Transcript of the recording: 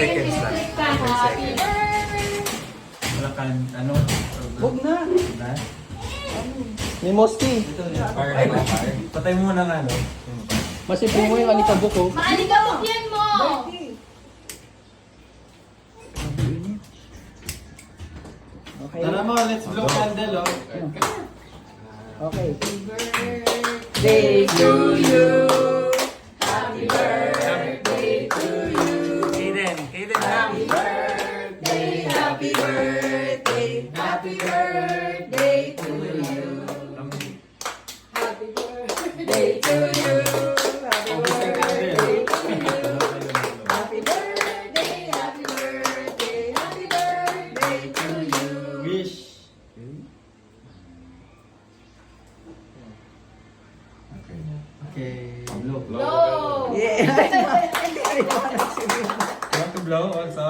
Seconds lang. Happy birthday. Wala kang ano? Huwag na. Na? May moski. Ito niya. Patay mo muna nga, no? Masipin mo yung alikabok ko. Maalikabok yan mo. Okay. Tara mo, let's blow candle, oh. Okay. Day to you. Happy birthday to you. Kaden, lang. Birthday, happy birthday, happy birthday to you. Happy birthday to you. Happy birthday to you. Happy birthday, happy birthday, happy birthday to you. Wish. Okay. Blow. Go! Yeah. You want to blow also?